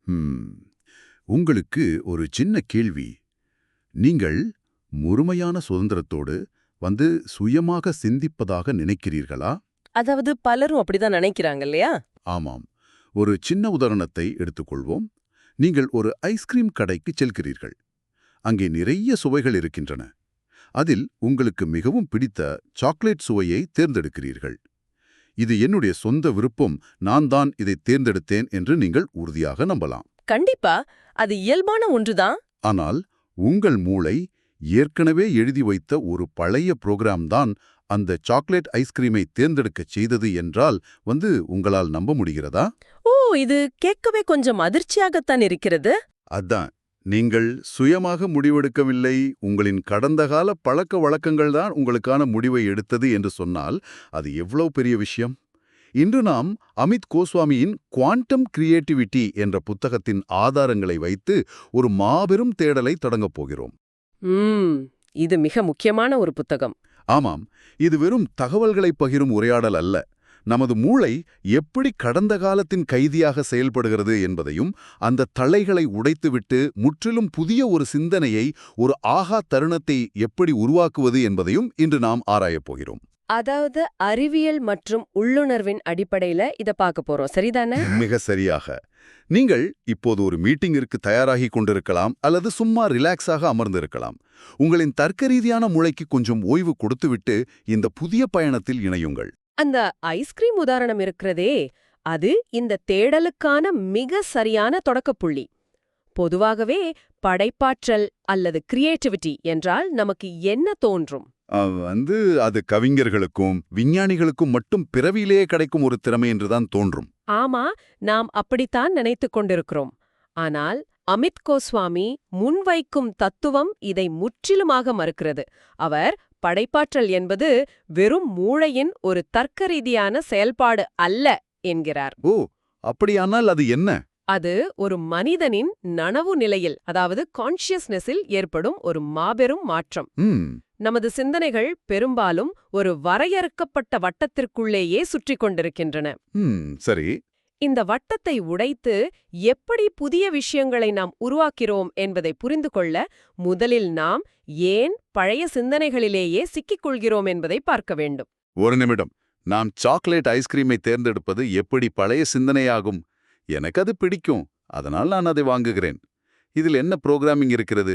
ம், உங்களுக்கு ஒரு சின்ன கேள்வி. நீங்கள் முழுமையான சுதந்திரத்தோடு சுயமாக சிந்திப்பதாக நினைக்கிறீர்களா? அதாவது பலரும் அப்படிதான் நினைக்கிறாங்க இல்லையா? ஆமாம். ஒரு சின்ன உதாரணத்தை எடுத்துக்கொள்வோம். நீங்கள் ஒரு ஐஸ்கிரீம் கடைக்கு செல்கிறீர்கள். அங்கே நிறைய சுவைகள் இருக்கின்றன. அதில் உங்களுக்கு மிகவும் பிடித்த சாக்லேட் சுவையை தேர்ந்தெடுக்கிறீர்கள். இது என்னுடைய சொந்த விருப்பம், நான் தான் இதை தேர்ந்தெடுத்தேன் என்று நீங்கள் உறுதியாக நம்பலாம். கண்டிப்பா, அது இயல்பான ஒன்றுதான். ஆனால் உங்கள் மூளை ஏற்கனவே எழுதி வைத்த ஒரு பழைய புரோகிராம் தான் அந்த சாக்லேட் ஐஸ்கிரீமை தேர்ந்தெடுக்கச் செய்தது என்றால் உங்களால் நம்ப முடிகிறதா? ஓ, இது கேட்கவே கொஞ்சம் அதிர்ச்சியாகத்தான் இருக்கிறது. அதான், நீங்கள் சுயமாக முடிவெடுக்கவில்லை, உங்களின் கடந்த கால பழக்க வழக்கங்கள் தான் உங்களுக்கான முடிவை எடுத்தது என்று சொன்னால் அது எவ்வளவு பெரிய விஷயம். இன்று நாம் அமித் கோஸ்வாமியின் குவாண்டம் கிரியேட்டிவிட்டி என்ற புத்தகத்தின் ஆதாரங்களை வைத்து ஒரு மாபெரும் தேடலை தொடங்கப் போகிறோம். இது மிக முக்கியமான ஒரு புத்தகம். ஆமாம், இது வெறும் தகவல்களை பகிரும் உரையாடல் அல்ல. நமது மூளை எப்படி கடந்த காலத்தின் கைதியாக செயல்படுகிறது என்பதையும், அந்த தளைகளை உடைத்துவிட்டு முற்றிலும் புதிய ஒரு சிந்தனையை, ஒரு ஆகா தருணத்தை எப்படி உருவாக்குவது என்பதையும் இன்று நாம் ஆராயப் போகிறோம். அதாவது அறிவியல் மற்றும் உள்ளுணர்வின் அடிப்படையில இத பார்க்க போறோம், சரிதானே? மிக சரியாக. நீங்கள் இப்போது ஒரு மீட்டிங்கிற்கு தயாராகி கொண்டிருக்கலாம், அல்லது சும்மா ரிலாக்ஸாக அமர்ந்திருக்கலாம். உங்களின் தர்க்கரீதியான மூளைக்கு கொஞ்சம் ஓய்வு கொடுத்துவிட்டு இந்த புதிய பயணத்தில் இணையுங்கள். அந்த ஐஸ்கிரீம் உதாரணம் இருக்கிறதே, அது இந்த தேடலுக்கான மிக சரியான தொடக்கப்புள்ளி. பொதுவாகவே படைப்பாற்றல் அல்லது கிரியேட்டிவிட்டி என்றால் நமக்கு என்ன தோன்றும்? அது கவிஞர்களுக்கும் விஞ்ஞானிகளுக்கும் மட்டும் பிறவியிலேயே கிடைக்கும் ஒரு திறமை என்றுதான் தோன்றும். ஆமா, நாம் அப்படித்தான் நினைத்துக் கொண்டிருக்கிறோம். ஆனால் அமித் கோஸ்வாமி முன்வைக்கும் தத்துவம் இதை முற்றிலுமாக மறுக்கிறது. அவர் படைப்பாற்றல் என்பது வெறும் மூளையின் ஒரு தர்க்கரீதியான செயல்பாடு அல்ல என்கிறார். ஓ, அப்படியானால் அது என்ன? அது ஒரு மனிதனின் நனவு நிலையில், அதாவது கான்ஷியஸ்னஸில் ஏற்படும் ஒரு மாபெரும் மாற்றம். நமது சிந்தனைகள் பெரும்பாலும் ஒரு வரையறுக்கப்பட்ட வட்டத்திற்குள்ளேயே சுற்றிக் கொண்டிருக்கின்றன. சரி. இந்த வட்டத்தை உடைத்து எப்படி புதிய விஷயங்களை நாம் உருவாக்கிறோம் என்பதை புரிந்து கொள்ள முதலில் நாம் ஏன் பழைய சிந்தனைகளிலேயே சிக்கிக் கொள்கிறோம் என்பதை பார்க்க வேண்டும். ஒரு நிமிடம். நாம் சாக்லேட் ஐஸ்கிரீமை தேர்ந்தெடுப்பது எப்படி பழைய சிந்தனையாகும்? எனக்கு அது பிடிக்கும், அதனால் நான் அதை வாங்குகிறேன். இதில் என்ன புரோகிராமிங் இருக்கிறது?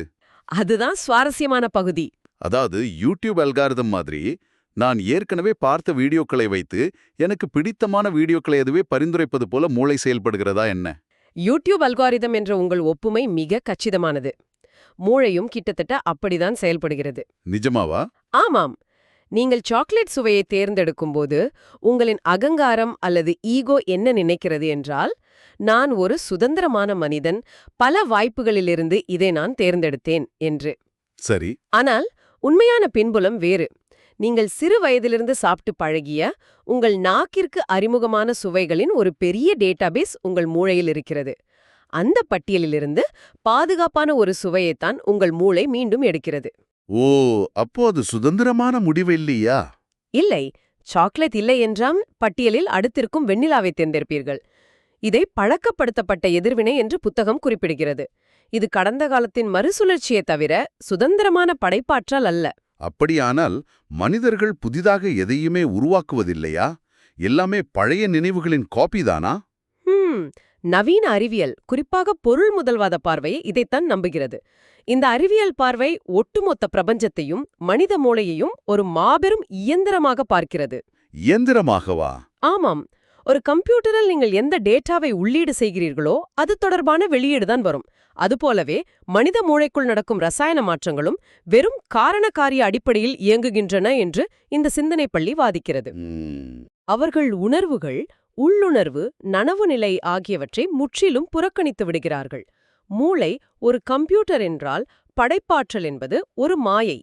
அதுதான் சுவாரஸ்யமான பகுதி. அதாவது யூடியூப் அல்காரிதம் மாதிரி நான் ஏற்கனவே பார்த்த வீடியோக்களை வைத்து எனக்கு பிடித்தமான வீடியோக்களை அதுவே பரிந்துரைப்பது போல மூளை செயல்படுகிறதா என்ன? யூடியூப் அல்காரிதம் என்ற உங்கள் ஒப்புமை மிக கச்சிதமானது. மூளையும் கிட்டத்தட்ட அப்படிதான் செயல்படுகிறது. நிஜமாவா? ஆமாம். நீங்கள் சாக்லேட் சுவையை தேர்ந்தெடுக்கும்போது உங்களின் அகங்காரம் அல்லது ஈகோ என்ன நினைக்கிறது என்றால், நான் ஒரு சுதந்திரமான மனிதன், பல வாய்ப்புகளிலிருந்து இதை நான் தேர்ந்தெடுத்தேன் என்று. சரி. ஆனால் உண்மையான பின்புலம் வேறு. நீங்கள் சிறு வயதிலிருந்து சாப்பிட்டு பழகிய உங்கள் நாக்கிற்கு அறிமுகமான சுவைகளின் ஒரு பெரிய டேட்டாபேஸ் உங்கள் மூளையில் இருக்கிறது. அந்த பட்டியலிலிருந்து பாதுகாப்பான ஒரு சுவையைத்தான் உங்கள் மூளை மீண்டும் எடுக்கிறது. ஓ, அப்போ அது சுதந்திரமான முடிவு இல்லையா? இல்லை. சாக்லேட் இல்லை என்றால் பட்டியலில் அடுத்திருக்கும் வெண்ணிலாவை தேர்ந்தெடுப்பீர்கள். இதை பழக்கப்படுத்தப்பட்ட எதிர்வினை என்று புத்தகம் குறிப்பிடுகிறது. இது கடந்த காலத்தின் மறுசுழற்சியை தவிர சுதந்திரமான படைப்பாற்றல் அல்ல. அப்படியானால் மனிதர்கள் புதிதாக எதையுமே உருவாக்குவதில்லையா? எல்லாமே பழைய நினைவுகளின் காப்பி தானா? நவீன அறிவியல், குறிப்பாக பொருள் முதல்வாத பார்வை இதைத்தான் நம்புகிறது. இந்த அறிவியல் பார்வை ஒட்டுமொத்த பிரபஞ்சத்தையும் மனித மூளையையும் ஒரு மாபெரும் இயந்திரமாக பார்க்கிறது. இயந்திரமாகவா? ஆமாம். ஒரு கம்ப்யூட்டரில் நீங்கள் எந்த டேட்டாவை உள்ளீடு செய்கிறீர்களோ அது தொடர்பான வெளியீடுதான் வரும். அதுபோலவே மனித மூளைக்குள் நடக்கும் ரசாயன மாற்றங்களும் வெறும் காரணகாரிய அடிப்படையில் இயங்குகின்றன என்று இந்த சிந்தனை பள்ளி வாதிக்கிறது. அவர்கள் உணர்வுகள், உள்ளுணர்வு, நனவு நிலை ஆகியவற்றை முற்றிலும் புறக்கணித்து விடுகிறார்கள். மூளை ஒரு கம்ப்யூட்டர் என்றால் படைப்பாற்றல் என்பது ஒரு மாயை.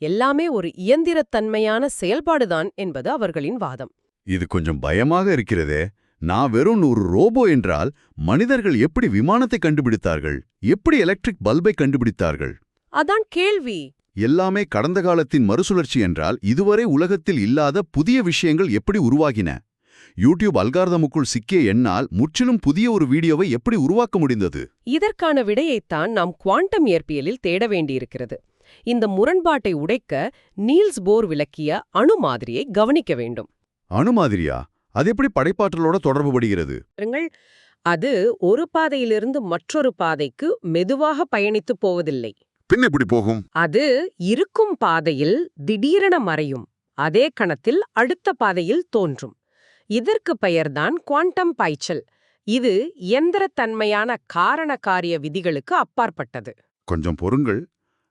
எல்லாமே ஒரு இயந்திரத்தன்மையான செயல்பாடுதான் என்பது அவர்களின் வாதம். இது கொஞ்சம் பயமாக இருக்கிறதே. நான் வெறும் ஒரு ரோபோ என்றால் மனிதர்கள் எப்படி விமானத்தை கண்டுபிடித்தார்கள்? எப்படி எலக்ட்ரிக் பல்பை கண்டுபிடித்தார்கள்? அதான் கேள்வி. எல்லாமே கடந்த காலத்தின் மறுசுழற்சி என்றால் இதுவரை உலகத்தில் இல்லாத புதிய விஷயங்கள் எப்படி உருவாகின? யூடியூப் அல்காரிதமுக்குள் சிக்கிய என்னால் முற்றிலும் புதிய ஒரு வீடியோவை எப்படி உருவாக்க முடிந்தது? இதற்கான விடையைத்தான் நாம் குவாண்டம் இயற்பியலில் தேட வேண்டியிருக்கிறது. இந்த முரண்பாட்டை உடைக்க நீல்ஸ் போர் விளக்கிய அணு மாதிரியை கவனிக்க வேண்டும். அணு மாதிரியா? அது எப்படி படைப்பாற்றலோட தொடர்பு படுகிறது? அது ஒரு பாதையிலிருந்து மற்றொரு பாதைக்கு மெதுவாக பயணித்து போவதில்லை. பின் எப்படி போகும்? அது இருக்கும் பாதையில் திடீரென மறையும். அதே கணத்தில் அடுத்த பாதையில் தோன்றும். இதற்கு பெயர்தான் குவாண்டம் பாய்ச்சல். இது இயந்திரத்தன்மையான காரண காரிய விதிகளுக்கு அப்பாற்பட்டது. கொஞ்சம் பொறுங்கள்.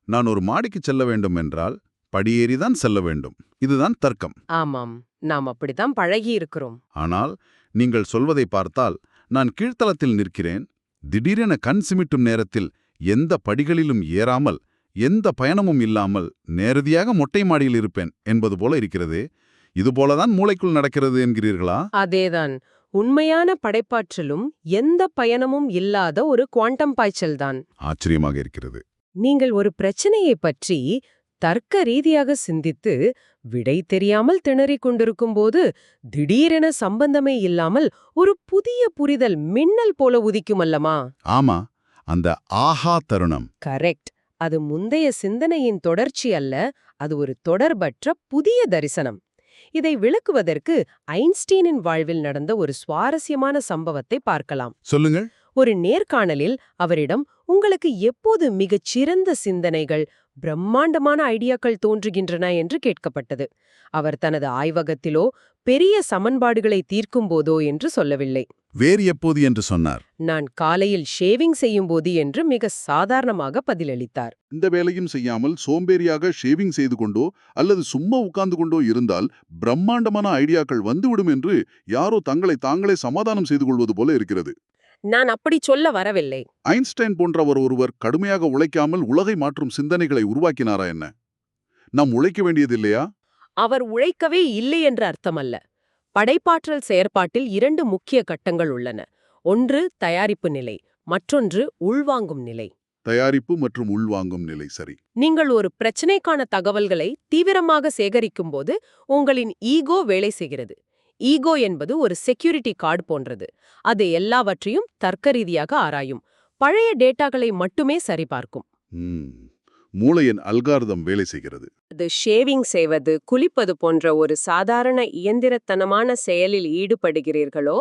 நான் ஒரு மாடிக்கு செல்ல வேண்டும் என்றால் படியேறிதான் செல்ல வேண்டும். இதுதான் தர்க்கம். ஆமாம், நாம் அப்படித்தான் பழகி இருக்கிறோம். ஆனால் நீங்கள் சொல்வதை பார்த்தால் நான் கீழ்த்தளத்தில் நிற்கிறேன். திடீரென கண் சிமிட்டும் நேரத்தில் எந்த படிகளிலும் ஏறாமல் எந்த பயணமும் இல்லாமல் நேரடியாக மொட்டை மாடியில் இருப்பேன் என்பது போல இருக்கிறதே. இதுபோலதான் மூளைக்குள் நடக்கிறது என்கிறீர்களா? அதேதான். உண்மையான படைப்பாற்றலும் எந்த பயணமும் இல்லாத ஒரு குவாண்டம் பாய்ச்சல்தான். ஆச்சரியமாக இருக்கிறது. நீங்கள் ஒரு பிரச்சனையை பற்றி தர்க்க ரீதியாக சிந்தித்து விடை தெரியாமல் திணறிக் கொண்டிருக்கும்போது திடீரென சம்பந்தமே இல்லாமல் ஒரு புதிய புரிதல் மின்னல் போல உதிக்குமல்லமா? ஆமா, அந்த ஆஹா தருணம். கரெக்ட். அது முந்தைய சிந்தனையின் தொடர்ச்சி அல்ல, அது ஒரு தொடர்பற்ற புதிய தரிசனம். இதை விளக்குவதற்கு ஐன்ஸ்டீனின் வாழ்வில் நடந்த ஒரு சுவாரஸ்யமான சம்பவத்தை பார்க்கலாம். சொல்லுங்கள். ஒரு நேர்காணலில் அவரிடம் உங்களுக்கு எப்போது மிகச் சிறந்த சிந்தனைகள், பிரம்மாண்டமான ஐடியாக்கள் தோன்றுகின்றன என்று கேட்கப்பட்டது. அவர் தனது ஆய்வகத்திலோ பெரிய சமன்பாடுகளை தீர்க்கும் போதோ என்று சொல்லவில்லை. வேறு எப்போது என்று சொன்னார். நான் காலையில் ஷேவிங் செய்யும்போது என்று மிக சாதாரணமாக பதிலளித்தார். இந்த வேலையும் செய்யாமல் சோம்பேறியாக ஷேவிங் செய்து கொண்டோ அல்லது சும்மா உட்கார்ந்து கொண்டோ இருந்தால் பிரம்மாண்டமான ஐடியாக்கள் வந்துவிடும் என்று யாரோ தங்களை தாங்களே சமாதானம் செய்து கொள்வது போல இருக்கிறது. நான் அப்படி சொல்ல வரவில்லை. ஐன்ஸ்டைன் போன்றவர் ஒருவர் கடுமையாக உழைக்காமல் உலகை மாற்றும் சிந்தனைகளை உருவாக்கினாரா என்ன? நாம் உழைக்க வேண்டியதில்லையா? அவர் உழைக்கவே இல்லை என்று அர்த்தமல்ல. படைப்பாற்றல் செயற்பாட்டில் 2 முக்கிய கட்டங்கள் உள்ளன. ஒன்று தயாரிப்பு நிலை, மற்றொன்று உள்வாங்கும் நிலை. தயாரிப்பு மற்றும் உள்வாங்கும் நிலை, சரி. நீங்கள் ஒரு பிரச்சனைக்கான தகவல்களை தீவிரமாக சேகரிக்கும்போது உங்களின் ஈகோ வேலை செய்கிறது. ஈகோ என்பது ஒரு செக்யூரிட்டி கார்டு போன்றது. அது எல்லாவற்றையும் தர்க்க ரீதியாக ஆராயும். பழைய டேட்டாக்களை மட்டுமே சரிபார்க்கும். மூளையின் அல்காரிதம் வேலை செய்கிறது. அது ஷேவிங் செய்வது, குளிப்பது போன்ற ஒரு சாதாரண இயந்திரத்தனமான செயலில் ஈடுபடுகிறீர்களோ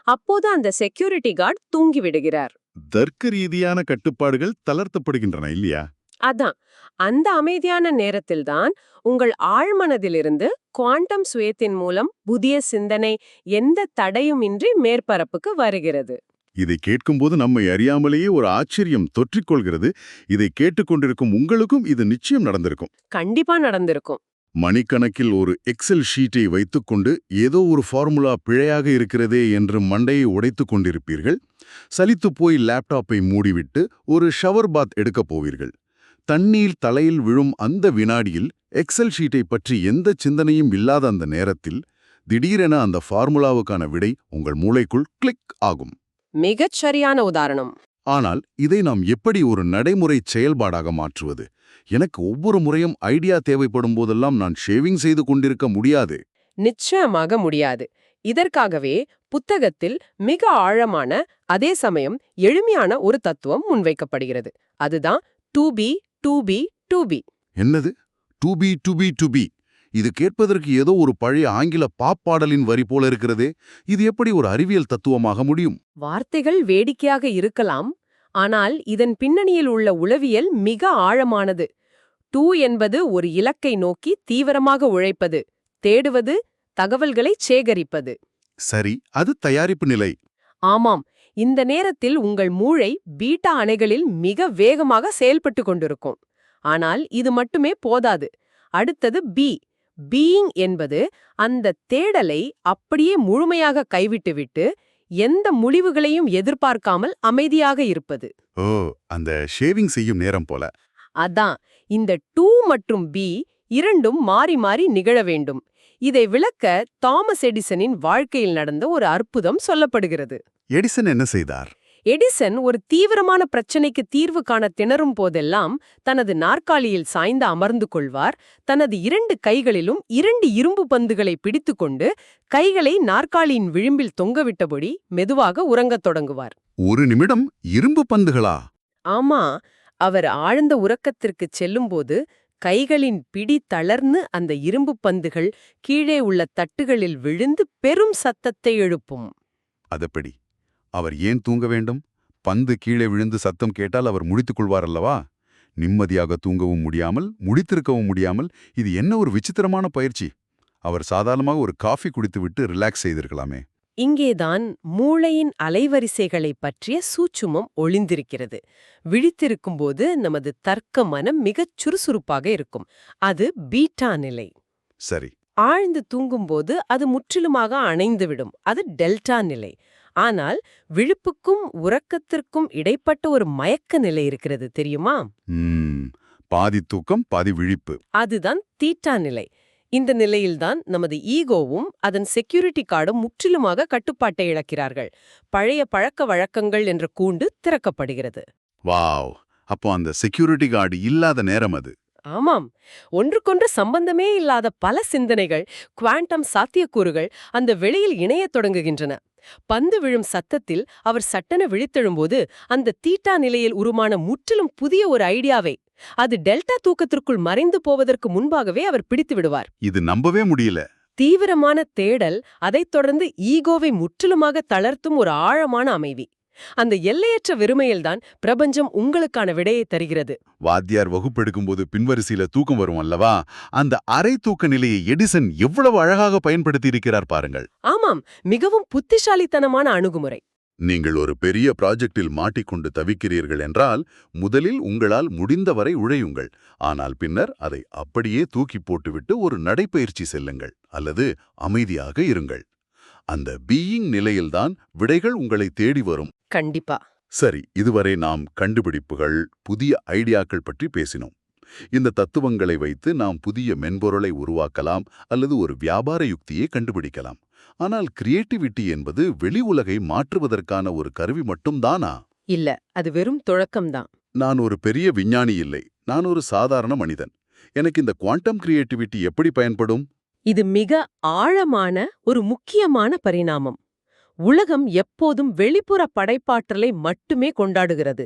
அப்போது அந்த செக்யூரிட்டி கார்டு தூங்கிவிடுகிறார். தர்க்க ரீதியான கட்டுப்பாடுகள் தளர்த்தப்படுகின்றன இல்லையா? அதான், அந்த அமைதியான நேரத்தில்தான் உங்கள் ஆழ்மனதிலிருந்து குவாண்டம் சுயத்தின் மூலம் புதிய சிந்தனை எந்த தடையுமின்றி மேற்பரப்புக்கு வருகிறது. இதை கேட்கும்போது நம்மை அறியாமலேயே ஒரு ஆச்சரியம் தொற்றிக்கொள்கிறது. இதை கேட்டுக்கொண்டிருக்கும் உங்களுக்கும் இது நிச்சயம் நடந்திருக்கும். கண்டிப்பா நடந்திருக்கும். மணிக்கணக்கில் ஒரு எக்ஸல் ஷீட்டை வைத்துக்கொண்டு ஏதோ ஒரு ஃபார்முலா பிழையாக இருக்கிறதே என்று மண்டையை உடைத்துக் கொண்டிருப்பீர்கள். சலித்துப்போய் லேப்டாப்பை மூடிவிட்டு ஒரு ஷவர் பாத் எடுக்கப் போவீர்கள். தண்ணீர் தலையில் விழும் அந்த வினாடியில் எக்ஸல் ஷீட்டை பற்றி எந்த சிந்தனையும் இல்லாத அந்த நேரத்தில் திடீரென அந்த ஃபார்முலாவுக்கான விடை உங்கள் மூளைக்குள் கிளிக் ஆகும். மிகச் சரியான உதாரணம். ஆனால் இதை நாம் எப்படி ஒரு நடைமுறை செயல்பாடாக மாற்றுவது? எனக்கு ஒவ்வொரு முறையும் ஐடியா தேவைப்படும் போதெல்லாம் நான் ஷேவிங் செய்து கொண்டிருக்க முடியாது. நிச்சயமாக முடியாது. இதற்காகவே புத்தகத்தில் மிக ஆழமான, அதே சமயம் எளிமையான ஒரு தத்துவம் முன்வைக்கப்படுகிறது. அதுதான் 2B 2B 2B. என்னது 2B 2B 2B? இது கேட்பதற்கு ஏதோ ஒரு பழைய ஆங்கில பாப் பாடலின் வரி போல இருக்கிறதே. இது எப்படி ஒரு அறிவியல் தத்துவமாக முடியும்? வார்த்தைகள் வேடிக்கையாக இருக்கலாம், ஆனால் இதன் பின்னணியில் உள்ள உளவியல் மிக ஆழமானது. 2 என்பது ஒரு இலக்கை நோக்கி தீவிரமாக உழைப்பது, தேடுவது, தகவல்களை சேகரிப்பது. சரி, அது தயாரிப்பு நிலை. ஆமாம், இந்த நேரத்தில் உங்கள் மூளை பீட்டா அணைகளில் மிக வேகமாக செயல்பட்டு கொண்டிருக்கும். ஆனால் இது மட்டுமே போதாது. அடுத்தது பி. பீயிங் என்பது அந்த தேடலை அப்படியே முழுமையாக கைவிட்டுவிட்டு எந்த முடிவுகளையும் எதிர்பார்க்காமல் அமைதியாக இருப்பது. ஓ, அந்த ஷேவிங் செய்யும் நேரம் போல. அதான், இந்த 2 மற்றும் பி இரண்டும் மாறி மாறி நிகழ வேண்டும். இதை விளக்க தாமஸ் எடிசனின் வாழ்க்கையில் நடந்த ஒரு அற்புதம் சொல்லப்படுகிறது. எடிசன் என்ன செய்தார்? எடிசன் ஒரு தீவிரமான பிரச்சனைக்கு தீர்வு காண திணறும் போதெல்லாம் தனது நாற்காலியில் சாய்ந்து அமர்ந்து கொள்வார். தனது 2 கைகளிலும் 2 இரும்பு பந்துகளை பிடித்துக்கொண்டு கைகளை நாற்காலியின் விளிம்பில் தொங்கவிட்டபடி மெதுவாக உறங்கத் தொடங்குவார். 1 நிமிடம் இரும்பு பந்துகளா? ஆமா, அவர் ஆழ்ந்த உறக்கத்திற்குச் செல்லும்போது கைகளின் பிடி தளர்ந்து அந்த இரும்பு பந்துகள் கீழே உள்ள தட்டுகளில் விழுந்து பெரும் சத்தத்தை எழுப்பும். அதப்படி அவர் ஏன் தூங்க வேண்டும்? பந்து கீழே விழுந்து சத்தம் கேட்டால் அவர் முழித்துக் கொள்வார் அல்லவா? நிம்மதியாக தூங்கவும் முடியாமல் முழித்திருக்கவும் முடியாமல் இது என்ன ஒரு விசித்திரமான பயிற்சி! அவர் சாதாரணமாக ஒரு காஃபி குடித்துவிட்டு ரிலாக்ஸ் செய்திருக்கலாமே. இங்கேதான் மூளையின் அலைவரிசைகளைப் பற்றிய சூட்சுமம் ஒளிந்திருக்கிறது. விழித்திருக்கும்போது நமது தர்க்க மனம் மிகச் சுறுசுறுப்பாக இருக்கும். அது பீட்டா நிலை. சரி. ஆழ்ந்து தூங்கும்போது அது முற்றிலுமாக அணைந்துவிடும். அது டெல்டா நிலை. ஆனால் விழிப்புக்கும் உறக்கத்திற்கும் இடைப்பட்ட ஒரு மயக்க நிலை இருக்கிறது, தெரியுமா? பாதி தூக்கம் பாதி விழிப்பு. அதுதான் தீட்டா நிலை. இந்த நிலையில்தான் நமது ஈகோவும் அதன் செக்யூரிட்டி கார்டும் முற்றிலுமாக கட்டுப்பாட்டை இழக்கிறார்கள். பழைய பழக்க வழக்கங்கள் என்ற கூண்டு திறக்கப்படுகிறது. வாவ்! அப்போ அந்த செக்யூரிட்டி கார்டு இல்லாத நேரம் அது. ஆமாம், ஒன்றுக்கொன்று சம்பந்தமே இல்லாத பல சிந்தனைகள், குவாண்டம் சாத்தியக்கூறுகள் அந்த வெளியில் இணையத் தொடங்குகின்றன. பந்து விழும் சத்தத்தில் அவர் சட்டென விழித்தெழும்போது அந்த தீட்டா நிலையில் உருமான முற்றிலும் புதிய ஒரு ஐடியாவை அது டெல்டா தூக்கத்திற்குள் மறைந்து போவதற்கு முன்பாகவே அவர் பிடித்து விடுவார். இது நம்பவே முடியல. தீவிரமான தேடல், அதைத் தொடர்ந்து ஈகோவை முற்றிலுமாக தளர்த்தும் ஒரு ஆழமான அமைதி. அந்த எல்லையற்ற வெறுமையில்தான் பிரபஞ்சம் உங்களுக்கான விடையை தருகிறது. வாத்தியார் வகுப்பெடுக்கும்போது பின்வரிசையில தூக்கம் வரும் அல்லவா? அந்த அரை தூக்க நிலையை எடிசன் எவ்வளவு அழகாக பயன்படுத்தி இருக்கிறார் பாருங்கள். ஆமாம், மிகவும் புத்திசாலித்தனமான அணுகுமுறை. நீங்கள் ஒரு பெரிய ப்ராஜெக்டில் மாட்டிக்கொண்டு தவிக்கிறீர்கள் என்றால் முதலில் உங்களால் முடிந்தவரை உழையுங்கள். ஆனால் பின்னர் அதை அப்படியே தூக்கி போட்டுவிட்டு ஒரு நடைப்பயிற்சி செல்லுங்கள் அல்லது அமைதியாக இருங்கள். அந்த பீயிங் நிலையில்தான் விடைகள் உங்களை தேடி வரும். கண்டிப்பா. சரி, இதுவரை நாம் கண்டுபிடிப்புகள், புதிய ஐடியாக்கள் பற்றி பேசினோம். இந்த தத்துவங்களை வைத்து நாம் புதிய மென்பொருளை உருவாக்கலாம் அல்லது ஒரு வியாபார யுக்தியை கண்டுபிடிக்கலாம். ஆனால் கிரியேட்டிவிட்டி என்பது வெளி உலகை மாற்றுவதற்கான ஒரு கருவி மட்டும்தானா? இல்ல, அது வெறும் தொடக்கம்தான். நான் ஒரு பெரிய விஞ்ஞானி இல்லை. நான் ஒரு சாதாரண மனிதன். எனக்கு இந்த குவாண்டம் கிரியேட்டிவிட்டி எப்படி பயன்படும்? இது மிக ஆழமான ஒரு முக்கியமான பரிணாமம். உலகம் எப்போதும் வெளிப்புற படைப்பாற்றலை மட்டுமே கொண்டாடுகிறது.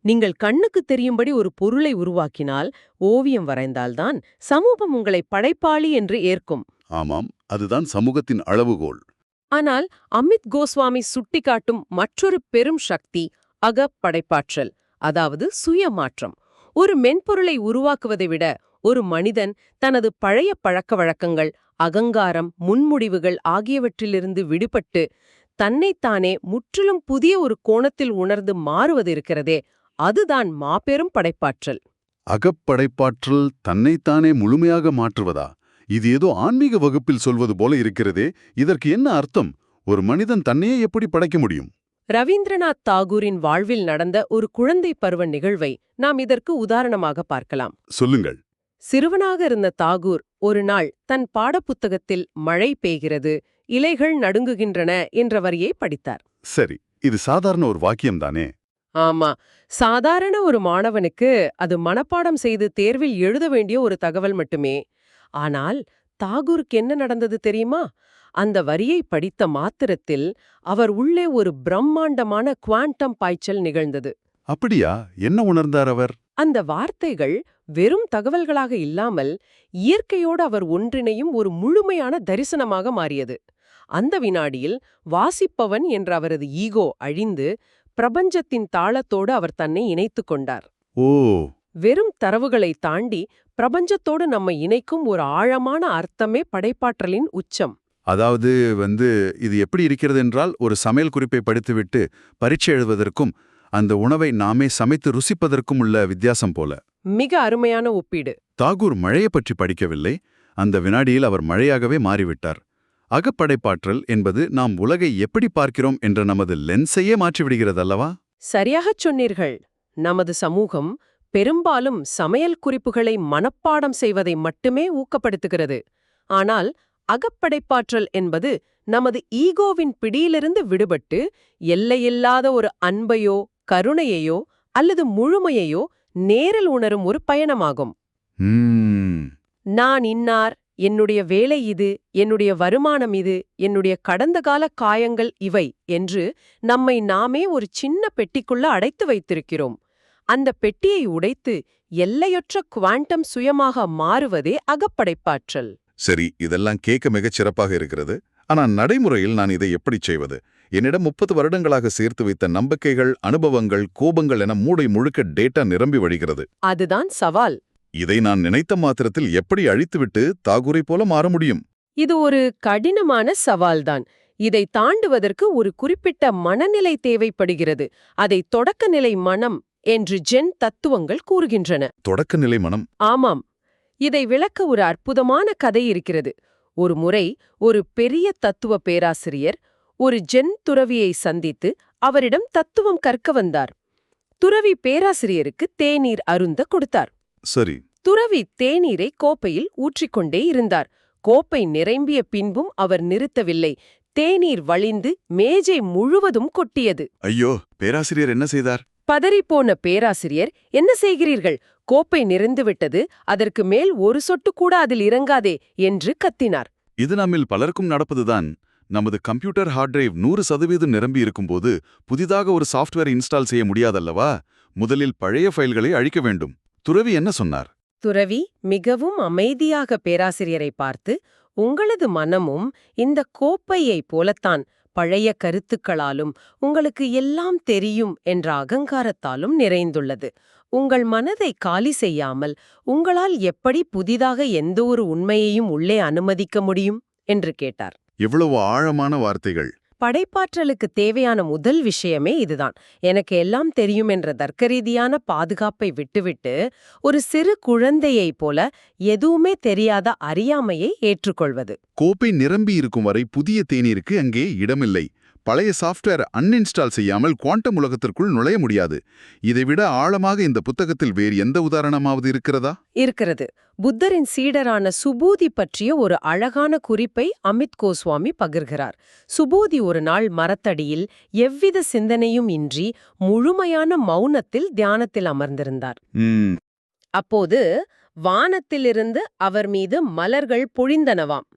நீங்கள் கண்ணுக்கு தெரியும்படி ஒரு பொருளை உருவாக்கினால், ஓவியம் வரைந்தால்தான் சமூகம் உங்களை படைப்பாளி என்று ஏற்கும். ஆமாம், அதுதான் சமூகத்தின் அளவுகோல். ஆனால் அமித் கோஸ்வாமி சுட்டிக்காட்டும் மற்றொரு பெரும் சக்தி அகப்படைப்பாற்றல், அதாவது சுயமாற்றம். ஒரு மென்பொருளை உருவாக்குவதை விட ஒரு மனிதன் தனது பழைய பழக்கவழக்கங்கள், அகங்காரம், முன்முடிவுகள் ஆகியவற்றிலிருந்து விடுபட்டு தன்னைத்தானே முற்றிலும் புதிய ஒரு கோணத்தில் உணர்ந்து மாறுவது இருக்கிறதே, அதுதான் மாபெரும் படைப்பாற்றல். அகப்படைப்பாற்றல் தன்னைத்தானே முழுமையாக மாற்றுவதா? இது ஏதோ ஆன்மீக வகுப்பில் சொல்வது போல இருக்கிறதே. இதற்கு என்ன அர்த்தம்? ஒரு மனிதன் தன்னையே எப்படி படைக்க முடியும்? ரவீந்திரநாத் தாகூரின் வாழ்வில் நடந்த ஒரு குழந்தை பருவ நிகழ்வை நாம் இதற்கு உதாரணமாக பார்க்கலாம். சொல்லுங்கள். சிறுவனாக இருந்த தாகூர் ஒரு நாள் தன் பாடப்புத்தகத்தில் மழை பெய்கிறது, இலைகள் நடுங்குகின்றன என்ற வரியை படித்தார். சரி, இது சாதாரண ஒரு வாக்கியம்தானே? ஆமா, சாதாரண ஒரு மாணவனுக்கு அது மனப்பாடம் செய்து தேர்வில் எழுத வேண்டிய ஒரு தகவல் மட்டுமே. ஆனால் தாகூருக்கு என்ன நடந்தது தெரியுமா? அந்த வரியை படித்த மாத்திரத்தில் அவர் உள்ளே ஒரு பிரம்மாண்டமான குவாண்டம் பாய்ச்சல் நிகழ்ந்தது. அப்படியா? என்ன உணர்ந்தார் அவர்? அந்த வார்த்தைகள் வெறும் தகவல்களாக இல்லாமல் இயற்கையோடு அவர் ஒன்றிணையும் ஒரு முழுமையான தரிசனமாக மாறியது. அந்த வினாடியில் வாசிப்பவன் என்ற அவரது ஈகோ அழிந்து பிரபஞ்சத்தின் தாளத்தோடு அவர் தன்னை இணைத்துக் கொண்டார். ஓ! வெறும் தரவுகளை தாண்டி பிரபஞ்சத்தோடு நம்மை இணைக்கும் ஒரு ஆழமான அர்த்தமே படைப்பாற்றலின் உச்சம். அதாவது இது எப்படி இருக்கிறது என்றால், ஒரு சமையல் குறிப்பை படித்துவிட்டு பரீட்சை எழுதுவதற்கும் அந்த உணவை நாமே சமைத்து ருசிப்பதற்கும் உள்ள வித்தியாசம் போல. மிக அருமையான ஒப்பீடு. தாகூர் மழையை பற்றி படிக்கவில்லை. அந்த வினாடியில் அவர் மழையாகவே மாறிவிட்டார். அகப்படைப்பாற்றல் என்பது நாம் உலகை எப்படி பார்க்கிறோம் என்ற நமது லென்ஸையே மாற்றிவிடுகிறதல்லவா? சரியாகச் சொன்னீர்கள். நமது சமூகம் பெரும்பாலும் சமையல் குறிப்புகளை மனப்பாடம் செய்வதை மட்டுமே ஊக்கப்படுத்துகிறது. ஆனால் அகப்படைப்பாற்றல் என்பது நமது ஈகோவின் பிடியிலிருந்து விடுபட்டு எல்லையில்லாத ஒரு அன்பையோ கருணையையோ அல்லது முழுமையையோ நேரில் உணரும் ஒரு பயணமாகும். நான் இன்னார், என்னுடைய வேலை இது, என்னுடைய வருமானம் இது, என்னுடைய கடந்த கால காயங்கள் இவை என்று நம்மை நாமே ஒரு சின்ன பெட்டிக்குள்ள அடைத்து வைத்திருக்கிறோம். அந்த பெட்டியை உடைத்து எல்லையற்ற குவாண்டம் சுயமாக மாறுவதே அகப்படைப்பாற்றல். சரி, இதெல்லாம் கேட்க மிகச் சிறப்பாக இருக்கிறது. ஆனா நடைமுறையில் நான் இதை எப்படி செய்வது? என்னிடம் 30 வருடங்களாக சேர்த்து வைத்த நம்பிக்கைகள், அனுபவங்கள், கோபங்கள் என மூளை முழுக்க டேட்டா நிரம்பி வழிகிறது. அதுதான் சவால். இதை நான் நினைத்த மாத்திரத்தில் எப்படி அழித்துவிட்டு தாகூரை போல மாற முடியும்? இது ஒரு கடினமான சவால்தான். இதை தாண்டுவதற்கு ஒரு குறிப்பிட்ட மனநிலை தேவைப்படுகிறது. அதை தொடக்கநிலை மனம் என்று ஜென் தத்துவங்கள் கூறுகின்றன. தொடக்கநிலை மனம்? ஆமாம். இதை விளக்க ஒரு அற்புதமான கதை இருக்கிறது. ஒரு முறை ஒரு பெரிய தத்துவ பேராசிரியர் ஒரு ஜென் துறவியை சந்தித்து அவரிடம் தத்துவம் கற்க வந்தார். துறவி பேராசிரியருக்கு தேநீர் அருந்த கொடுத்தார். சரி. துறவி தேநீரை கோப்பையில் ஊற்றிக்கொண்டே இருந்தார். கோப்பை நிரம்பிய பின்பும் அவர் நிறுத்தவில்லை. தேநீர் வழிந்து மேஜை முழுவதும் கொட்டியது. ஐயோ, பேராசிரியர் என்ன செய்தார்? பதறிப்போன பேராசிரியர், என்ன செய்கிறீர்கள்? கோப்பை நிறைந்துவிட்டது, அதற்கு மேல் ஒரு சொட்டு கூட அதில் இறங்காதே என்று கத்தினார். இது நம்மில் பலருக்கும் நடப்பதுதான். நமது கம்ப்யூட்டர் ஹார்ட் டிரைவ் 100% நிரம்பி இருக்கும்போது புதிதாக ஒரு சாஃப்ட்வேர் இன்ஸ்டால் செய்ய முடியாதல்லவா? முதலில் பழைய ஃபைல்களை அழிக்க வேண்டும். துறவி என்ன சொன்னார்? துறவி மிகவும் அமைதியாக பேராசிரியரை பார்த்து, உங்களது மனமும் இந்த கோப்பையைப் போலத்தான், பழைய கருத்துக்களாலும் உங்களுக்கு எல்லாம் தெரியும் என்ற அகங்காரத்தாலும் நிறைந்துள்ளது. உங்கள் மனதை காலி செய்யாமல் உங்களால் எப்படி புதிதாக எந்த ஒரு உண்மையையும் உள்ளே அனுமதிக்க முடியும் என்று கேட்டார். எவ்வளவு ஆழமான வார்த்தைகள்! படைப்பாற்றலுக்கு தேவையான முதல் விஷயமே இதுதான். எனக்கு எல்லாம் தெரியும் என்ற தர்க்கரீதியான பாதுகாப்பை விட்டுவிட்டு ஒரு சிறு குழந்தையைப் போல எதுவுமே தெரியாத அறியாமையை ஏற்றுக்கொள்வது. கோப்பை நிரம்பி இருக்கும் வரை புதிய தேநீருக்கு அங்கே இடமில்லை. பழைய சாஃப்ட்வேர் அன்இன்ஸ்டால் செய்யாமல் குவாண்டம் உலகத்திற்குள் நுழைய முடியாது. இதைவிட ஆழமாக இந்த புத்தகத்தில் வேறு எந்த உதாரணமாவது இருக்கிறதா? இருக்கிறது. புத்தரின் சீடரான சுபூதி பற்றிய ஒரு அழகான குறிப்பை அமித் கோஸ்வாமி பகிர்கிறார். சுபூதி ஒரு நாள் மரத்தடியில் எவ்வித சிந்தனையும் இன்றி முழுமையான மௌனத்தில் தியானத்தில் அமர்ந்திருந்தார். அப்போது வானத்திலிருந்து அவர் மீது மலர்கள் பொழிந்தனவாம்.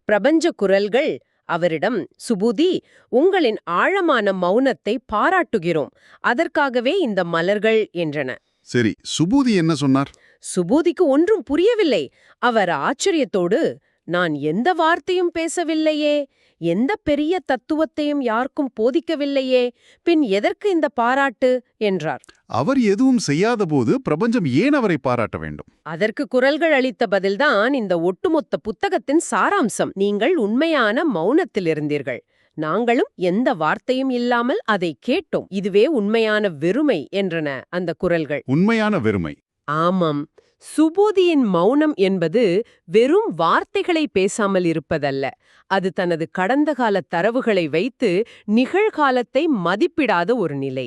பிரபஞ்ச குரல்கள் அவரிடம், சுபூதி, உங்களின் ஆழமான மௌனத்தை பாராட்டுகிறோம், அதற்காகவே இந்த மலர்கள் என்றன. சரி, சுபூதி என்ன சொன்னார்? சுபூதிக்கு ஒன்றும் புரியவில்லை. அவர் ஆச்சரியத்தோடு, நான் எந்த வார்த்தையும் பேசவில்லையே, எந்த பெரிய தத்துவத்தையும் யாருக்கும் போதிக்கவில்லையே, பின் எதற்கு இந்த பாராட்டு என்றார். அவர் எதுவும் செய்யாதபோது பிரபஞ்சம் ஏன் அவரை பாராட்ட வேண்டும்? அதற்கு குரல்கள் அளித்த பதில்தான் இந்த ஒட்டுமொத்த புத்தகத்தின் சாராம்சம். நீங்கள் உண்மையான மௌனத்தில் இருந்தீர்கள், நாங்களும் எந்த வார்த்தையும் இல்லாமல் அதை கேட்டோம். இதுவே உண்மையான வெறுமை என்றன அந்த குரல்கள். உண்மையான வெறுமை? ஆமாம். சுபூதியின் மௌனம் என்பது வெறும் வார்த்தைகளை பேசாமல் இருப்பதல்ல. அது தனது கடந்த கால தரவுகளை வைத்து நிகழ்காலத்தை மதிப்பிடாத ஒரு நிலை.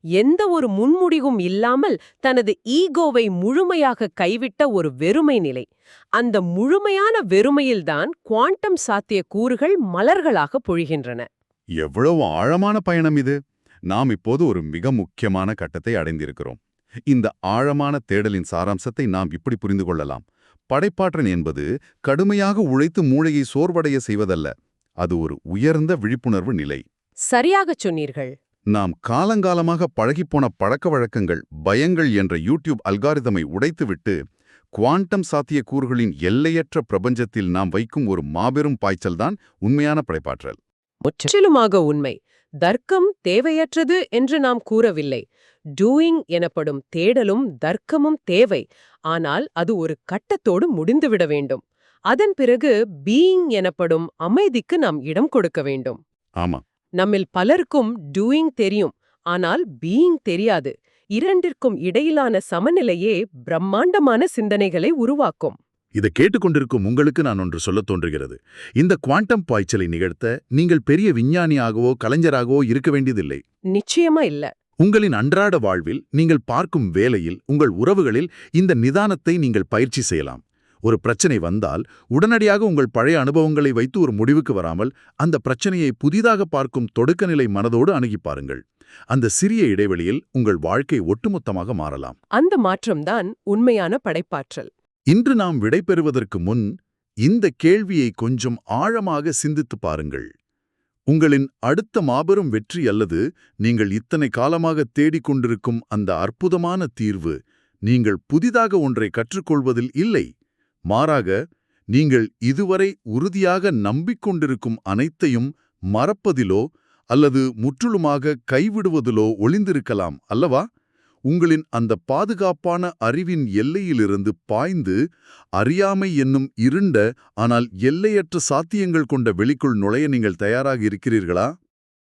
எந்த ஒரு முன்முடிவும் இல்லாமல் தனது ஈகோவை முழுமையாக கைவிட்ட ஒரு வெறுமை நிலை. அந்த முழுமையான வெறுமையில்தான் குவாண்டம் சாத்திய கூறுகள் மலர்களாக பொழிகின்றன. எவ்வளவு ஆழமான பயணம் இது! நாம் இப்போது ஒரு மிக முக்கியமான கட்டத்தை அடைந்திருக்கிறோம். இந்த ஆழமான தேடலின் சாராம்சத்தை நாம் இப்படி புரிந்து கொள்ளலாம். படைப்பாற்றல் என்பது கடுமையாக உழைத்து மூளையை சோர்வடைய செய்வதல்ல. அது ஒரு உயர்ந்த விழிப்புணர்வு நிலை. சரியாகச் சொன்னீர்கள். நாம் காலங்காலமாக பழகிப்போன பழக்க வழக்கங்கள், பயங்கள் என்ற யூடியூப் அல்காரிதமை உடைத்துவிட்டு குவாண்டம் சாத்திய கூறுகளின் எல்லையற்ற பிரபஞ்சத்தில் நாம் வைக்கும் ஒரு மாபெரும் பாய்ச்சல்தான் உண்மையான படைப்பாற்றல். முற்றிலுமாக உண்மை. தர்க்கம் தேவையற்றது என்று நாம் கூறவில்லை. டூயிங் எனப்படும் தேடலும் தர்க்கமும் தேவை. ஆனால் அது ஒரு கட்டத்தோடு முடிந்துவிட வேண்டும். அதன் பிறகு பீயிங் எனப்படும் அமைதிக்கு நாம் இடம் கொடுக்க வேண்டும். ஆமா. நம்மில் பலருக்கும் டூயிங் தெரியும், ஆனால் பீயிங் தெரியாது. இரண்டிற்கும் இடையிலான சமநிலையே பிரம்மாண்டமான சிந்தனைகளை உருவாக்கும். இதை கேட்டுக்கொண்டிருக்கும் உங்களுக்கு நான் ஒன்று சொல்லத் தோன்றுகிறது. இந்த குவாண்டம் பாய்ச்சலை நிகழ்த்த நீங்கள் பெரிய விஞ்ஞானியாகவோ கலைஞராகவோ இருக்க வேண்டியதில்லை. நிச்சயமா இல்ல. உங்களின் அன்றாட வாழ்வில் நீங்கள் பார்க்கும் வேலையில், உங்கள் உறவுகளில் இந்த நிதானத்தை நீங்கள் பயிற்சி செய்யலாம். ஒரு பிரச்சனை வந்தால் உடனடியாக உங்கள் பழைய அனுபவங்களை வைத்து ஒரு முடிவுக்கு வராமல் அந்த பிரச்சனையை புதிதாக பார்க்கும் தொடக்கநிலை மனதோடு அணுகி பாருங்கள். அந்த சிறிய இடைவெளியில் உங்கள் வாழ்க்கை ஒட்டுமொத்தமாக மாறலாம். அந்த மாற்றம்தான் உண்மையான படைப்பாற்றல். இன்று நாம் விடைபெறுவதற்கு முன் இந்த கேள்வியை கொஞ்சம் ஆழமாக சிந்தித்துப் பாருங்கள். உங்களின் அடுத்த மாபெரும் வெற்றி அல்லது நீங்கள் இத்தனை காலமாக தேடிக் கொண்டிருக்கும் அந்த அற்புதமான தீர்வு நீங்கள் புதிதாக ஒன்றை கற்றுக்கொள்வதில் இல்லை, மாறாக நீங்கள் இதுவரை உறுதியாக நம்பிக்கொண்டிருக்கும் அனைத்தையும் மறப்பதிலோ அல்லது முற்றிலுமாக கைவிடுவதிலோ ஒளிந்திருக்கலாம் அல்லவா? உங்களின் அந்த பாதுகாப்பான அறிவின் எல்லையிலிருந்து பாய்ந்து அறியாமை என்னும் இருண்ட ஆனால் எல்லையற்ற சாத்தியங்கள் கொண்ட வெளிக்குள் நுழைய நீங்கள் தயாராக இருக்கிறீர்களா?